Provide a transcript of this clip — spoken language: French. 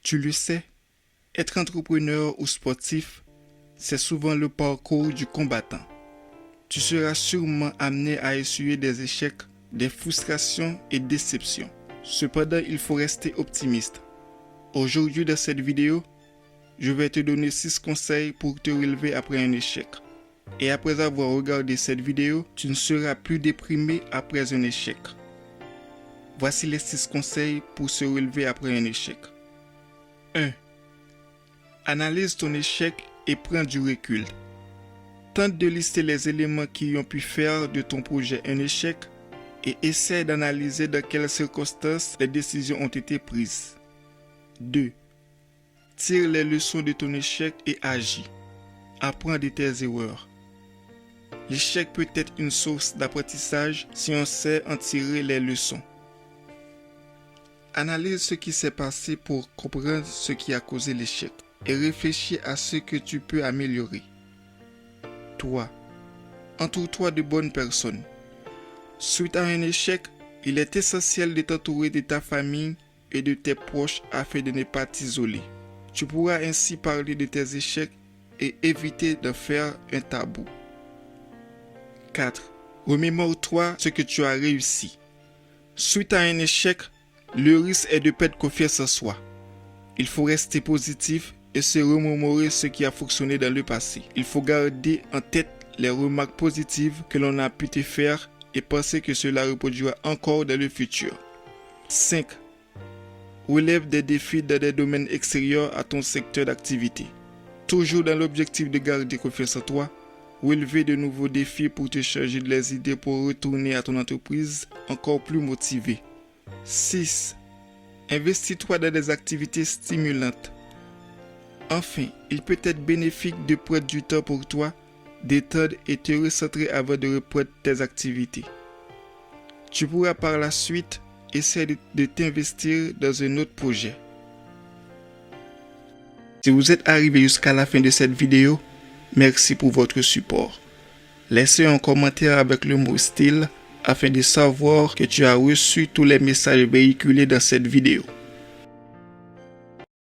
Tu le sais, être entrepreneur ou sportif, c'est souvent le parcours du combattant. Tu seras sûrement amené à essuyer des échecs, des frustrations et déceptions. Cependant, il faut rester optimiste. Aujourd'hui, dans cette vidéo, je vais te donner 6 conseils pour te relever après un échec. Et après avoir regardé cette vidéo, tu ne seras plus déprimé après un échec. Voici les 6 conseils pour se relever après un échec. 1. Analyse ton échec et prends du recul. Tente de lister les éléments qui ont pu faire de ton projet un échec et essaie d'analyser dans quelles circonstances les décisions ont été prises. 2. Tire les leçons de ton échec et agis. Apprends de tes erreurs. L'échec peut être une source d'apprentissage si on sait en tirer les leçons. Analyse ce qui s'est passé pour comprendre ce qui a causé l'échec et réfléchis à ce que tu peux améliorer. 3. Entoure-toi de bonnes personnes. Suite à un échec, il est essentiel de t'entourer de ta famille et de tes proches afin de ne pas t'isoler. Tu pourras ainsi parler de tes échecs et éviter de faire un tabou. 4. Remémore-toi ce que tu as réussi. Suite à un échec, le risque est de perdre confiance en soi. Il faut rester positif et se remémorer ce qui a fonctionné dans le passé. Il faut garder en tête les remarques positives que l'on a pu te faire et penser que cela reproduira encore dans le futur. 5. Relève des défis dans des domaines extérieurs à ton secteur d'activité. Toujours dans l'objectif de garder confiance en toi, relever de nouveaux défis pour te changer les idées pour retourner à ton entreprise encore plus motivé. 6. Investis-toi dans des activités stimulantes. Enfin, il peut être bénéfique de prendre du temps pour toi, d'étendre et te recentrer avant de reprendre tes activités. Tu pourras par la suite essayer de t'investir dans un autre projet. Si vous êtes arrivé jusqu'à la fin de cette vidéo, merci pour votre support. Laissez un commentaire avec le mot style afin de savoir que tu as reçu tous les messages véhiculés dans cette vidéo.